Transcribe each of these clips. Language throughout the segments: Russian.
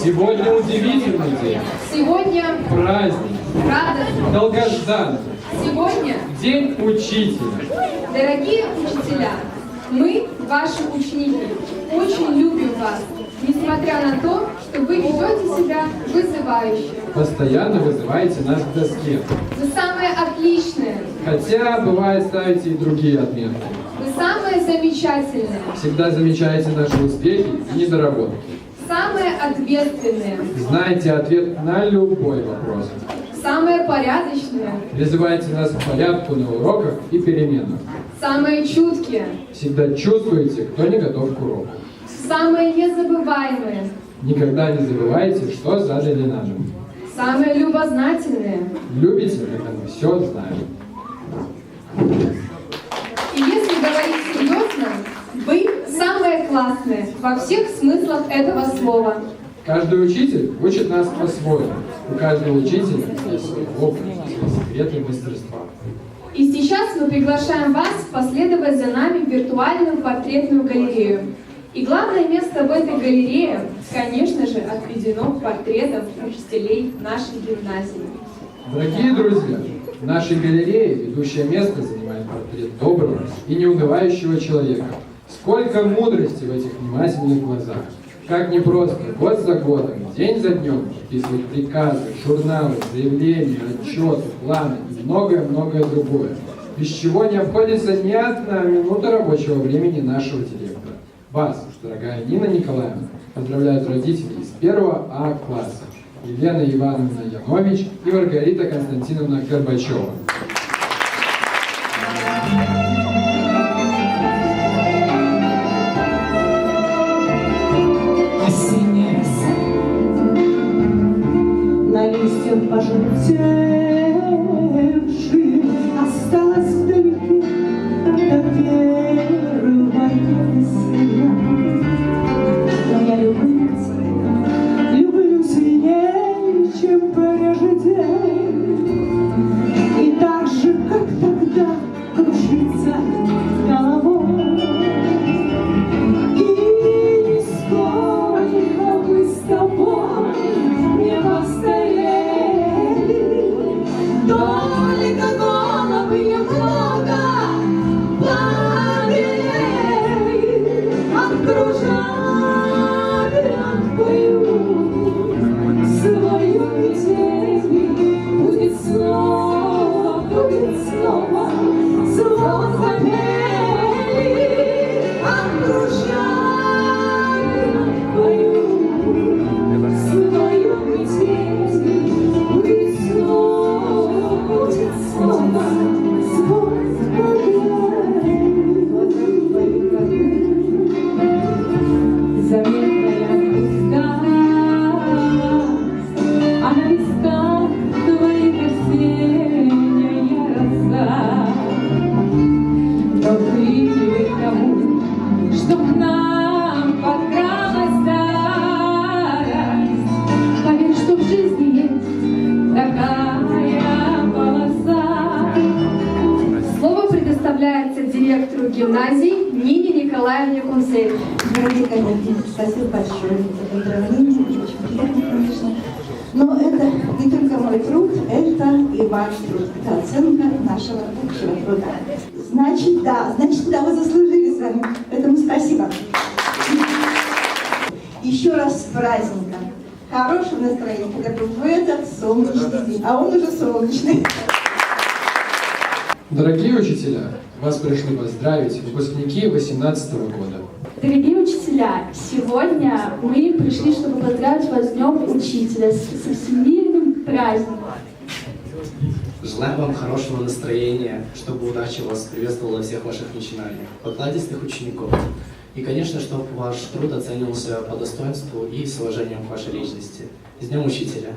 Сегодня удивительный день. Сегодня Праздник. радостный. Долгожданный. Сегодня, День учителя. дорогие учителя, мы, ваши ученики, очень любим вас, несмотря на то, что вы ведете себя вызывающе. Постоянно вызываете нас к доске. Вы самые отличные, Хотя, бывает, ставите и другие отметки. вы самые замечательные, Всегда замечаете наши успехи и недоработки. самые ответственные, Знаете ответ на любой вопрос. самые порядочные, Призываете нас к порядку на уроках и переменах. самые чуткие, Всегда чувствуете, кто не готов к уроку. самые незабываемые, Никогда не забывайте, что задали нам. самые любознательные. Любите, когда мы все знаем. И если говорить серьезно, вы самые классные во всех смыслах этого слова. Каждый учитель учит нас по-своему. У каждого учителя есть свой опыт, свои секреты и мастерства. И сейчас мы приглашаем вас последовать за нами в виртуальную портретную галерею. И главное место в этой галерее, конечно же, отведено портретам учителей нашей гимназии. Дорогие друзья, в нашей галерее ведущее место занимает портрет доброго и неунывающего человека. Сколько мудрости в этих внимательных глазах. Как непросто год за годом, день за днем подписывать приказы, журналы, заявления, отчеты, планы и многое-многое другое, без чего не обходится ни одна минута рабочего времени нашего директора. Вас, дорогая Нина Николаевна, поздравляют родители из 1 А класса Елена Ивановна Янович и Маргарита Константиновна Горбачева. На листьях пожелтевших осталось вдалеке до первого весна. Но я люблю сильнее, чем прежде, и так же, как тогда, кружится головой. И сколько мы с тобой не постояли, только головы немного побелели от кружат, отпою свою метель. Будет снова звон капели от кружат, отпою свою метель. Будет снова звон капели. Заветная звезда, а на листах твоих осенняя роса. Но ты тому, что к нам подкралась старость, поверь, что в жизни есть такая полоса. Слово предоставляется директору гимназии Нине Николаевне Кунцевич. Дорогие коллеги, спасибо большое за поздравления, очень приятно, конечно. Но это не только мой труд, это и ваш труд, это оценка нашего общего труда. Значит, да, вы заслужили с вами, поэтому спасибо. Еще раз с праздником, хорошего настроения, хотя бы в этот солнечный день, а он уже солнечный. Дорогие учителя, вас пришли поздравить выпускники 2018 года. Дорогие учителя, сегодня мы пришли, чтобы поздравить вас с Днем Учителя, со всемирным праздником. Желаем вам хорошего настроения, чтобы удача вас приветствовала во всех ваших начинаниях, покладистых учеников. И, конечно, чтобы ваш труд оценивался по достоинству и с уважением к вашей личности. С Днем Учителя!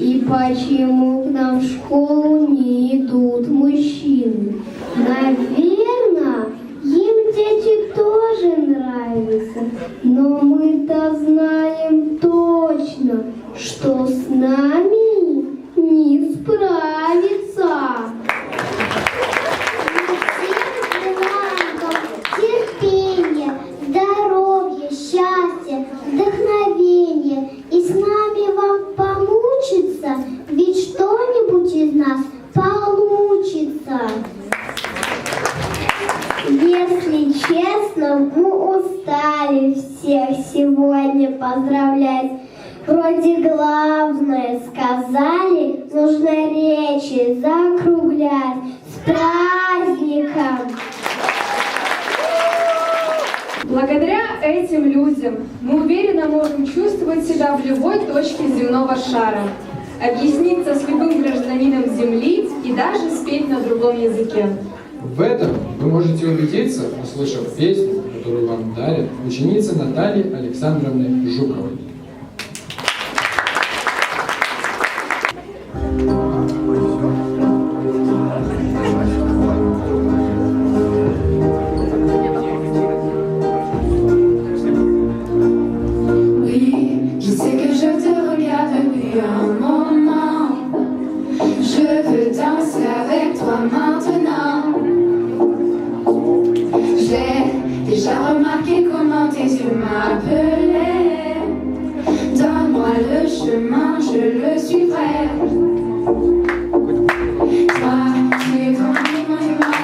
И почему к нам в школу не идут мужчины? Наверное, им дети тоже нравятся. Но мы-то знаем точно, что с нами не справиться. Терпение, здоровье, счастье, вдохновение. И с нами вам помучиться, ведь что-нибудь из нас получится. Если честно, мы устали всех сегодня поздравлять. Вроде главное сказали, нужно речи закруглять. С праздником! Благодаря этим людям мы уверенно можем чувствовать себя в любой точке земного шара, объясниться с любым гражданином Земли и даже спеть на другом языке. В этом вы можете убедиться, услышав песню, которую вам дарит ученица Натальи Александровны Жуковой. Je sais que je te regarde depuis un moment. Je veux danser avec toi maintenant. J'ai déjà remarqué comment tes yeux m'appelaient. Donne-moi le chemin, je le suivrai. Toi, tu es comme une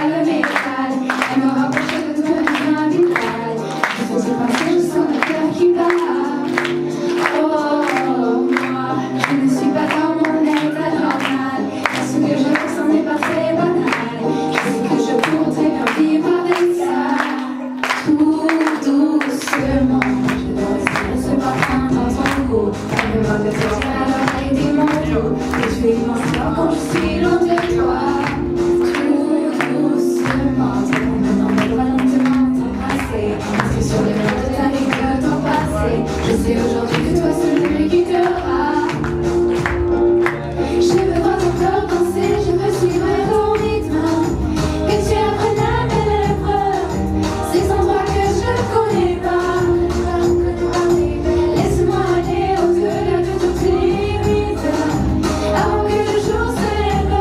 le métal. Elle me rapproche de toi, bien vital. Je te dis pas que je sens le cœur qui bat. Moi, je ne suis pas dans mon état normal. Ce que je ressens n'est pas très banal. Je sais que je pourrais très bien vivre avec ça. Tout doucement, je dois respirer ce parfum dans ton cou. Parle-moi de toi à l'oreille des mots. Et tu es immense quand je suis loin de toi. Tout doucement, maintenant me dois lentement t'embrasser. Inscrit sur les mains de ta vie de ton passé. Je sais aujourd'hui que toi seul ne me quittera. Je veux voir ton corps danser, je veux suivre ton rythme. Que tu apprennes à mes lèvres ces endroits que je ne connais pas. Laisse-moi aller au-delà de toutes les limites. Avant que le jour se lève,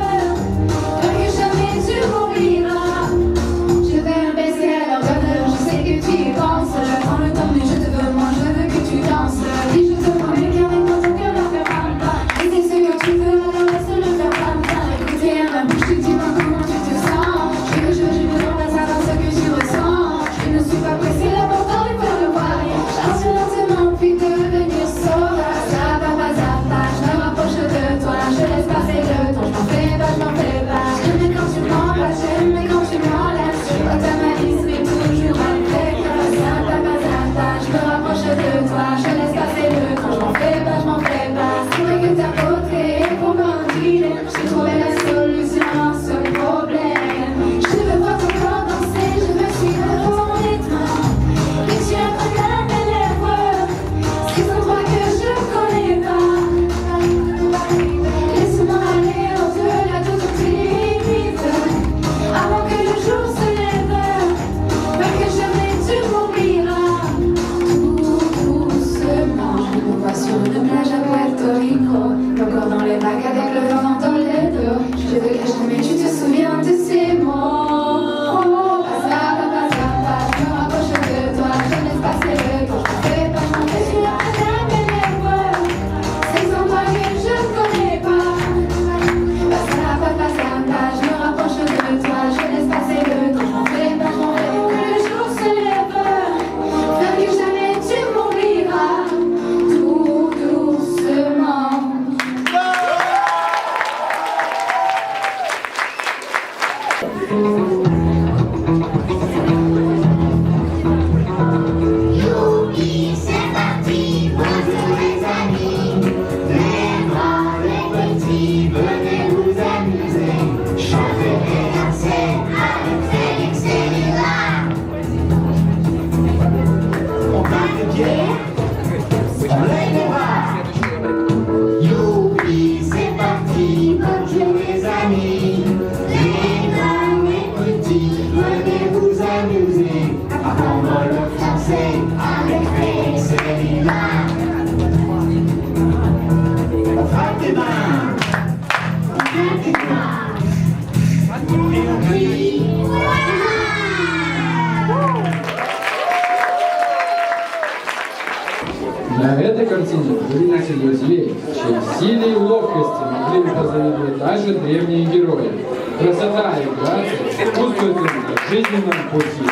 им позавидуют даже древние герои. Красота и грация чувствуют на жизненном пути.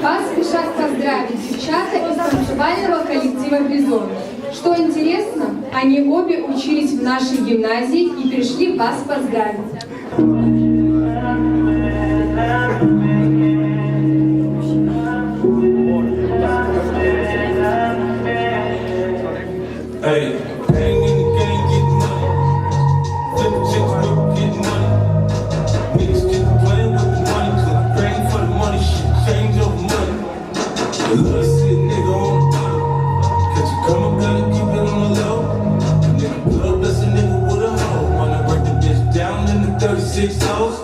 Вас спешат поздравить девчата из танцевального коллектива «Бизон». Что интересно, они обе учились в нашей гимназии и пришли вас поздравить. Hey, hang in the game, get money. Flip the chicks, whip, get money. Niggas keep playing with the money, 'cause I'm praying for the money, shit change over money. You love to see a nigga on the bottom. Catch you come up, gotta keep it on the low. A nigga put up, that's a nigga with a hoe. Wanna break the bitch down in the 36 hoes.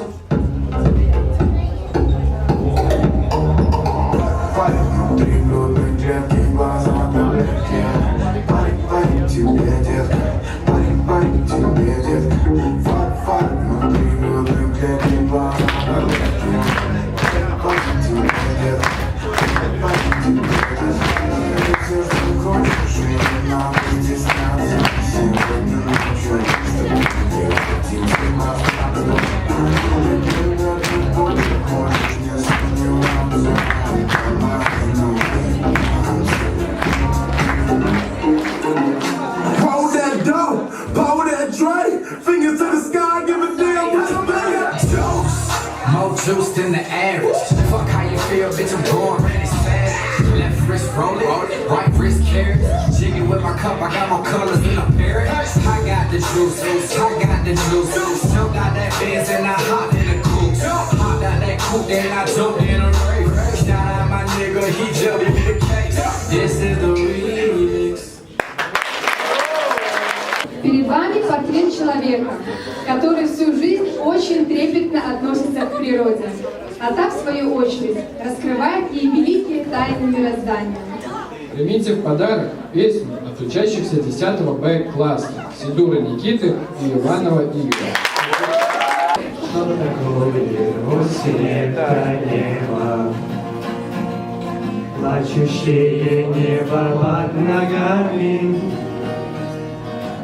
Juice than the average. Fuck how you feel, bitch. I'm going ready, sad. Left wrist rolling, right wrist carrot. Jigging with my cup, I got more colors than a parrot. I got the juice, I got the juice. Jumped out that Benz and I hopped in the coupe. Hopped out that coupe, then I jumped in a race. Shout out my nigga, he jumped in the case. This is the remix. Перед вами портрет человека, который всю жизнь очень трепетно относится к природе, а та, в свою очередь, раскрывает ей великие тайны мироздания. Примите в подарок песню от учащихся 10 Б-класса Сидура Никиты и Иванова Игоря. Что такое осень, это небо, плачущее небо под ногами.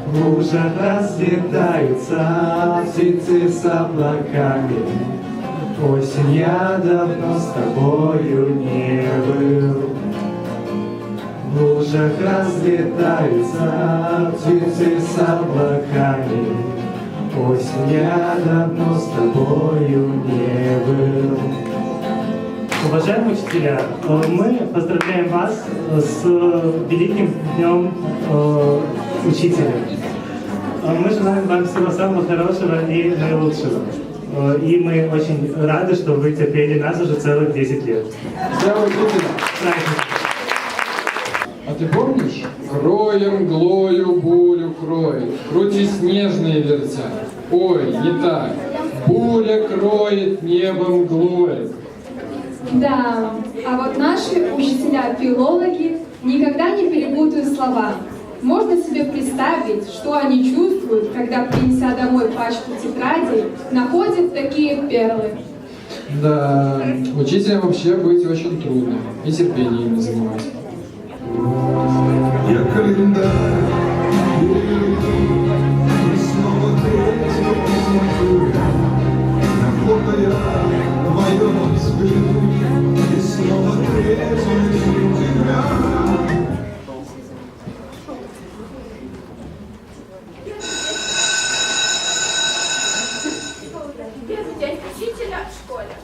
В лужах разлетаются птицы с облаками. Осень, я давно с тобою не был. В лужах разлетаются птицы с облаками. Осень, я давно с тобою не был. Уважаемые учителя, мы поздравляем вас с великим днем учителя. Мы желаем вам всего самого хорошего и наилучшего. И мы очень рады, что вы терпели нас уже целых 10 лет. Здравия учителя! А ты помнишь? Кроем, глою, бурю кроет, крути снежные вертя. Ой, не так. Буря кроет, небом глоет. Да, а вот наши учителя-филологи никогда не перепутают слова. Можно себе представить, что они чувствуют, когда, принеся домой пачку тетрадей, находят такие перлы. Да, учителям вообще быть очень трудно, и терпением не занимать. Я календарь, и снова третья на фото я в моем взгляду, и снова третья тебя. День учителя в школе.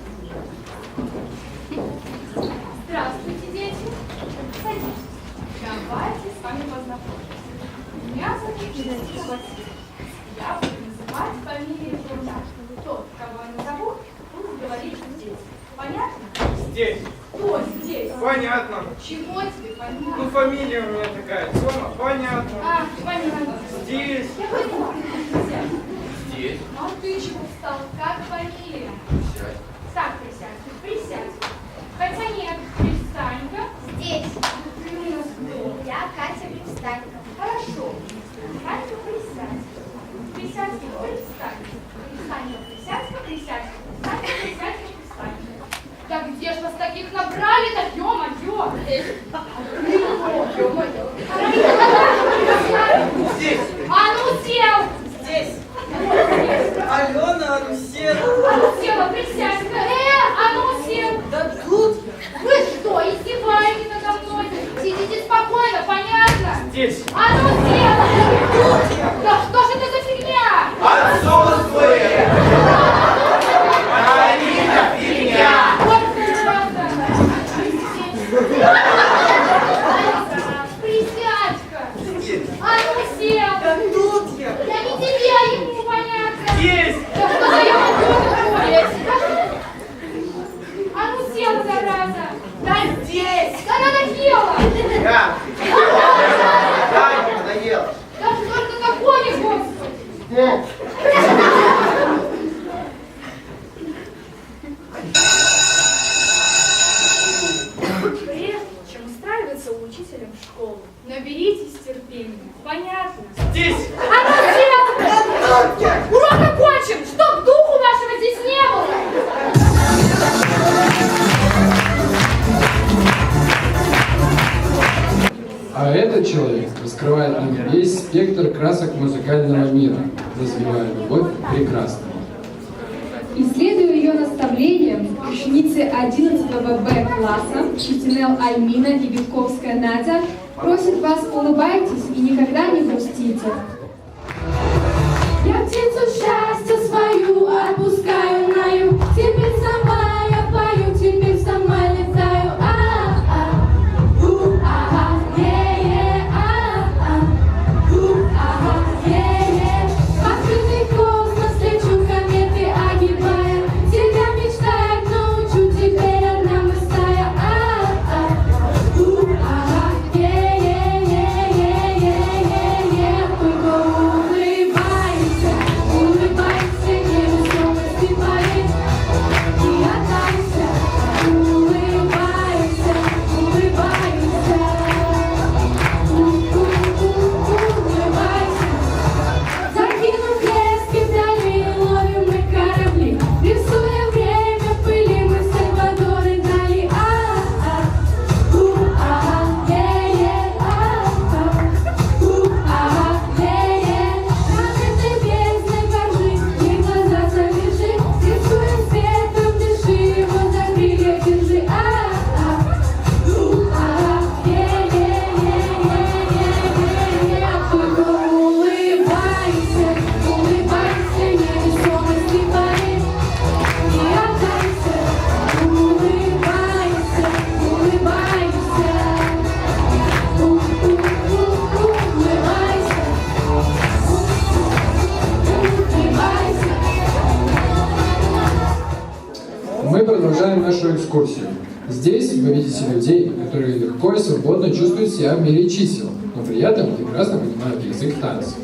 Здравствуйте, дети. Садитесь. Давайте с вами познакомимся. Меня зовут Василий. Я буду называть фамилии труда. Тот, кого я назову, будет говорить здесь. Понятно? Здесь. Кто здесь? Понятно. Чего тебе понятно? Ну, фамилия у меня такая. Тёма, понятно. А, понятно. Здесь. Я поняла. Здесь. А ты чего встал? Как фамилия? Присядь. Так, присядь. Присядь. Хотя нет, Пристань-ка. Здесь. Ты у нас кто? Я Катя Присталька. Хорошо. Присядь-ка, присядь. Присядь-ка, присядь. Присядь-ка, присядь-ка, присядь-ка. Присядь-ка, присядь-ка, присядь-ка. Так где ж вас таких набрали-то, ё-моё! Здесь. А ну сел! Здесь. Алена, а ну села. А ну села, присядь-ка! А ну сел! Да тут. Вы что, издеваетесь надо мной? Сидите спокойно, понятно? Здесь. А ну сел! Да что же это за фигня? Отсутствует. Марина, фигня. Вот зараза! Присядь-ка! А ну сел! Да тут я. Я не тебе, а ему, понятно? Есть. Да что за ерунду такое? А ну сел, зараза! Да здесь. Да надоело! Я. Да, не надоело. Да что ж это такое, господи? Прежде чем устраиваться учителем в школу, наберитесь терпения. Понятно? Здесь. А ну сел! Урок окончен! Чтоб духу вашего здесь не было! А этот человек раскрывает нам весь спектр красок музыкального мира, развивая любовь к прекрасному. И следуя ее наставлениям, ученицы 11 Б класса Чистинел Альмина и Витковская Надя просят вас: улыбайтесь и никогда не грустите. Я птицу счастья свою отпускаю на юг. Теперь сама я пою, теперь сама летаю. Открытый космос, лечу кометы, огибая. Тебя мечтать научу, теперь одна мы стая. Только улыбайся, улыбайся, невесомости парень. И отдайся, улыбайся, улыбайся. Улыбайся. Закинув лески вдали, ловим мы корабли. Рисуя время в пыли, мы Сальвадоры дали. Над этой бездной поржи, и глаза завяжи. Рисуем светом, дыши, его за крылья держи. Только улыбайся, улыбайся, невесомости парень. И отдайся, улыбайся, улыбайся. Улыбайся, улыбайся. Мы продолжаем нашу экскурсию. Здесь вы видите людей, которые легко и свободно чувствуют себя в мире чисел, но при этом прекрасно понимают язык танца.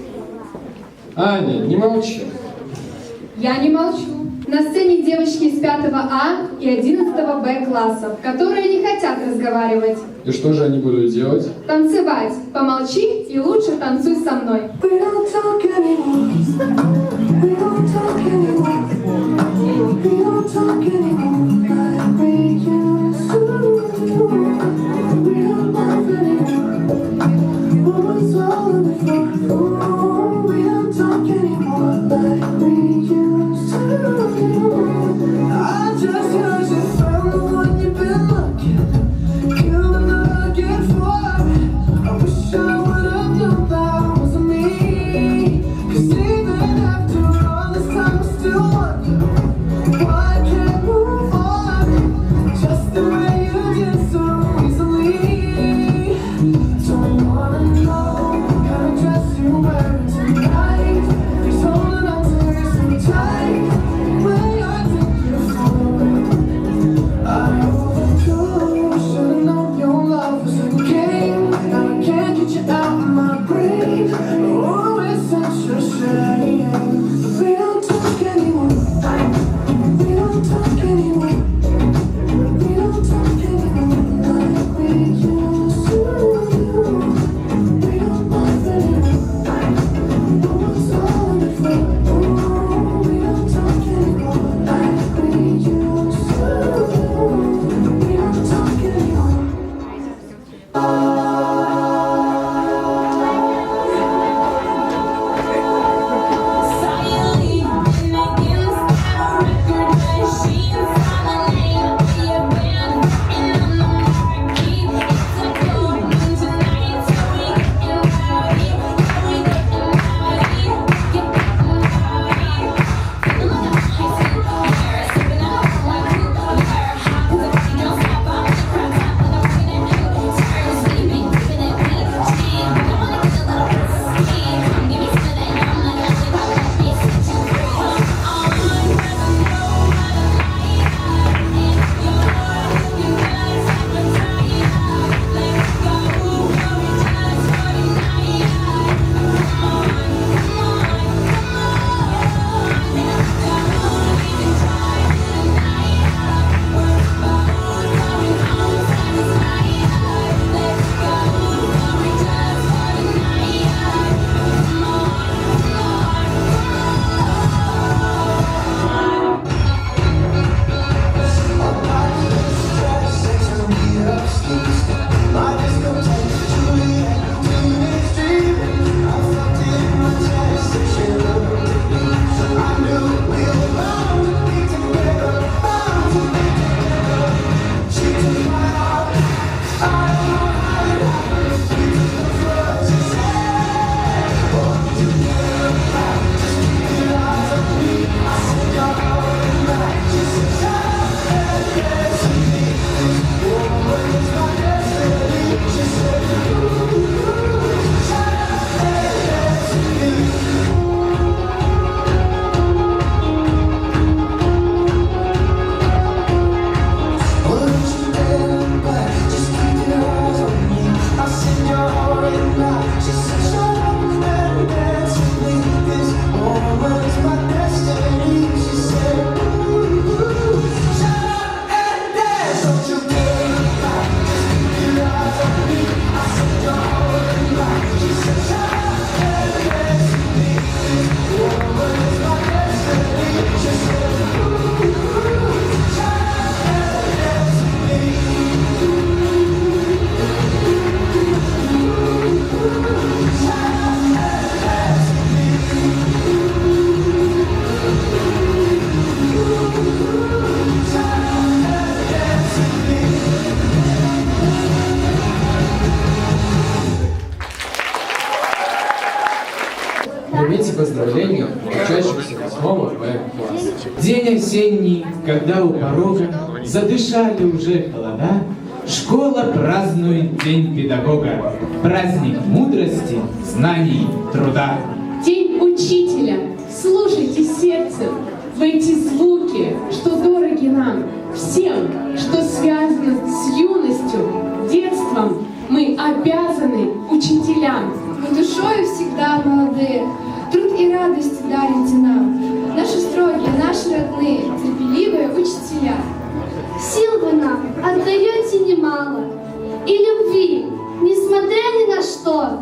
Аня, не молчи. Я не молчу. На сцене девочки из 5 А и 11 Б классов, которые не хотят разговаривать. И что же они будут делать? Танцевать. Помолчи и лучше танцуй со мной. We don't talk anymore. We don't talk anymore. We don't talk anymore like we used to. We don't love anymore. What was all before? We don't talk anymore like we used to. I just heard you found the one you've been looking. You're looking for. I wish I would have known that wasn't me. 'Cause even after all this time, I still wonder why I can't move on. поздравления учащихся 8 Б-класса. День осенний, когда у порога задышали уже холода, школа празднует День педагога, праздник мудрости, знаний, труда. День учителя. Слушайте сердцем в эти звуки, что дороги нам, всем, что связано с юностью, детством. Мы обязаны учителям. Мы душою всегда молодые, труд и радость дарите нам. Наши строгие, наши родные, терпеливые учителя. Сил вы нам отдаете немало, и любви, несмотря ни на что.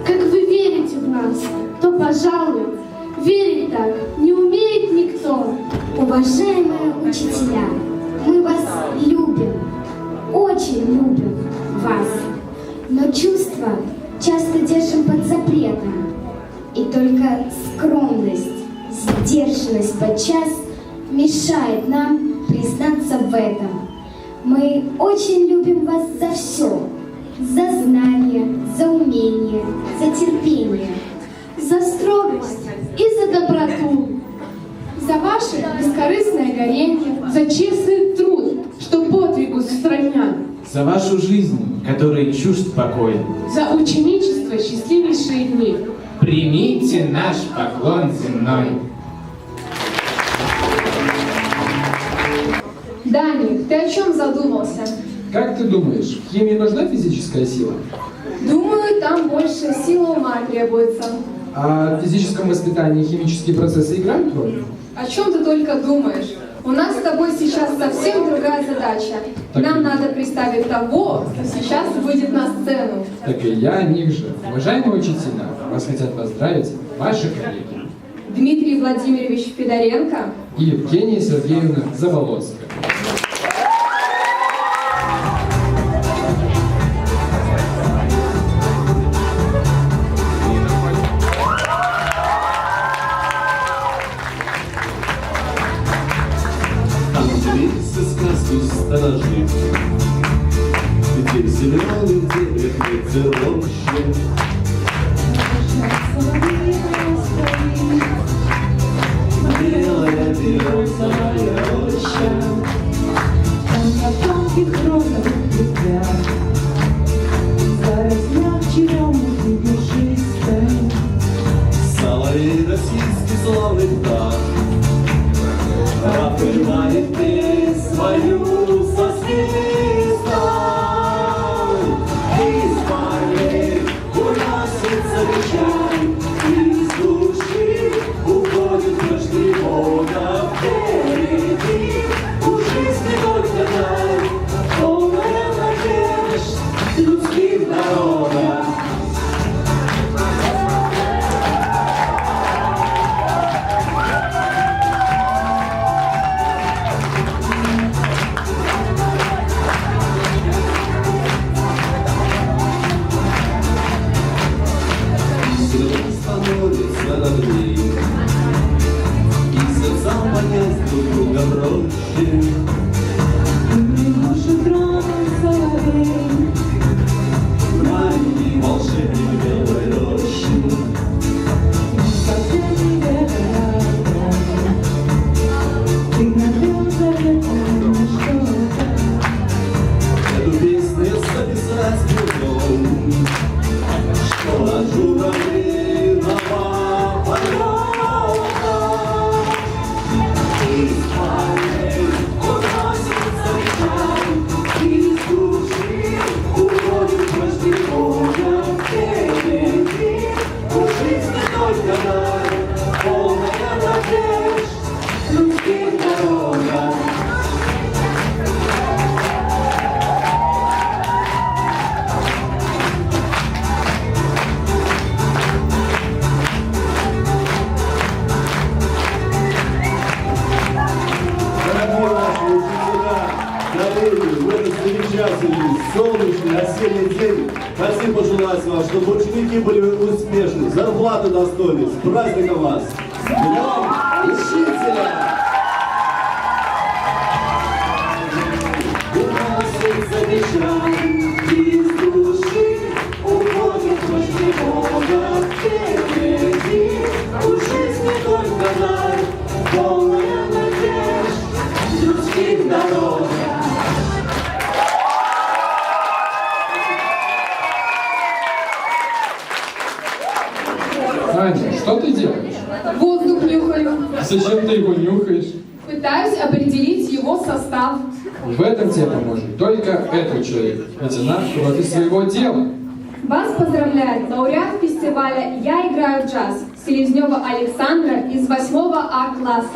Как вы верите в нас, то, пожалуй, верить так не умеет никто. Уважаемые учителя, мы вас любим, очень любим вас, но чувства часто держим под запретом, и только скромность, сдержанность подчас мешает нам признаться в этом. Мы очень любим вас за все, за знания, за умение, за терпение, За строгость и за доброту, За ваше бескорыстное горение, за честный труд, что подвигу сохранят, За вашу жизнь, которой чужд покой, за ученичество счастливейшие дни. примите наш поклон земной. Даник, ты о чем задумался? Как ты думаешь, в химии нужна физическая сила? Думаю, там больше силы ума требуется. А в физическом воспитании химические процессы играют роль? О чем ты только думаешь? У нас с тобой сейчас совсем другая задача. Нам надо представить того, кто сейчас выйдет на сцену. Так и я о них же. Уважаемые учителя, вас хотят поздравить ваши коллеги. Дмитрий Владимирович Федоренко И Евгения Сергеевна Заволоцкая. Сказки сторожит, где зеленый дерев нет рощи. Белая березовая роща, там на тонких розовых ветвях зарослях черемухи душистой. соловей российский славный птах открывает ты свою со свистом. Из полей уносится печаль, из души уходит дождливого. Впереди у жизни только даль, полная надежд людских народов. Становится ровней, и сердцам понять друг друга проще. Может, тронут соловей, Маленький волшебник белой рощи, совсем не вероятно. Ты напел заветом что-то. эту песню записать трудом, что от журавлиного полета из полей уносится печаль, из души уходит дождливая. Впереди у жизни только даль, полная надежд людских дорога. Дорогие наши учителя, коллеги, в этот замечательный, солнечный, осенний день хотим пожелать вам, чтобы ученики были успешны, зарплаты достойны. С праздником вас! С Днем Учителя! Уносится печаль, из души уходит дождливого. Впереди ты его нюхаешь? Пытаюсь определить его состав. В этом тебе поможет только этот человек, ведь она против своего дела. Вас поздравляет лауреат фестиваля «Я играю в джаз» Селезнева Александра из 8 А класса.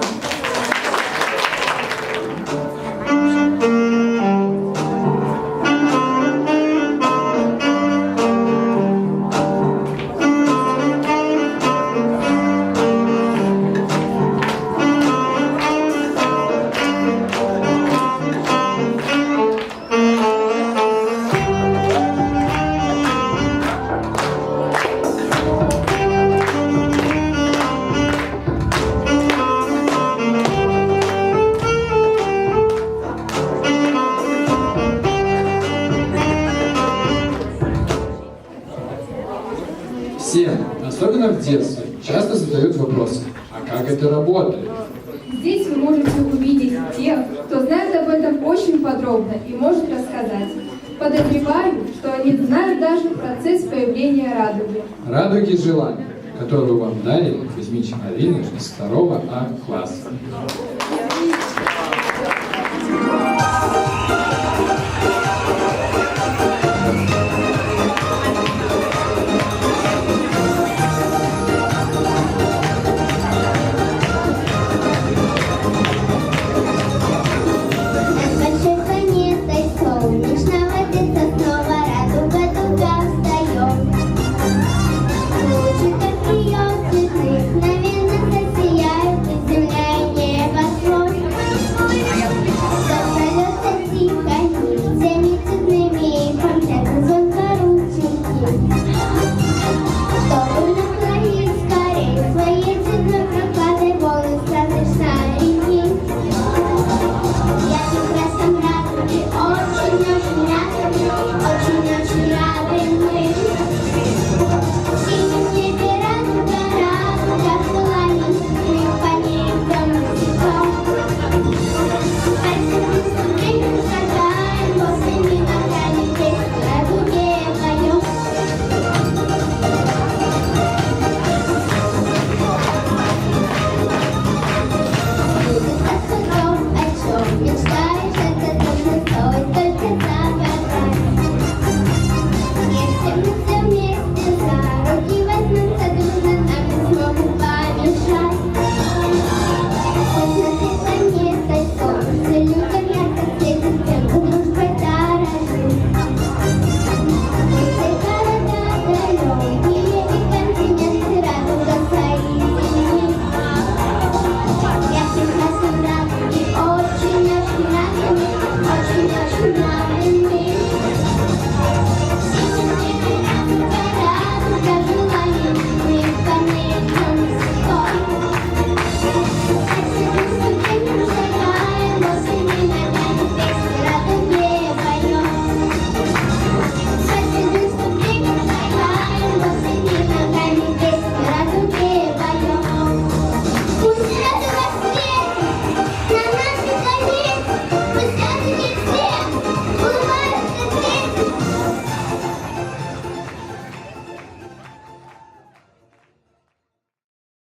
Всем, особенно в детстве, часто задают вопросы, а как это работает? Здесь вы можете увидеть тех, кто знает об этом очень подробно и может рассказать. Подозреваю, что они знают даже процесс появления радуги. Радуги желаний, которую вам дарили Кузьмич Марина из 2 А класса.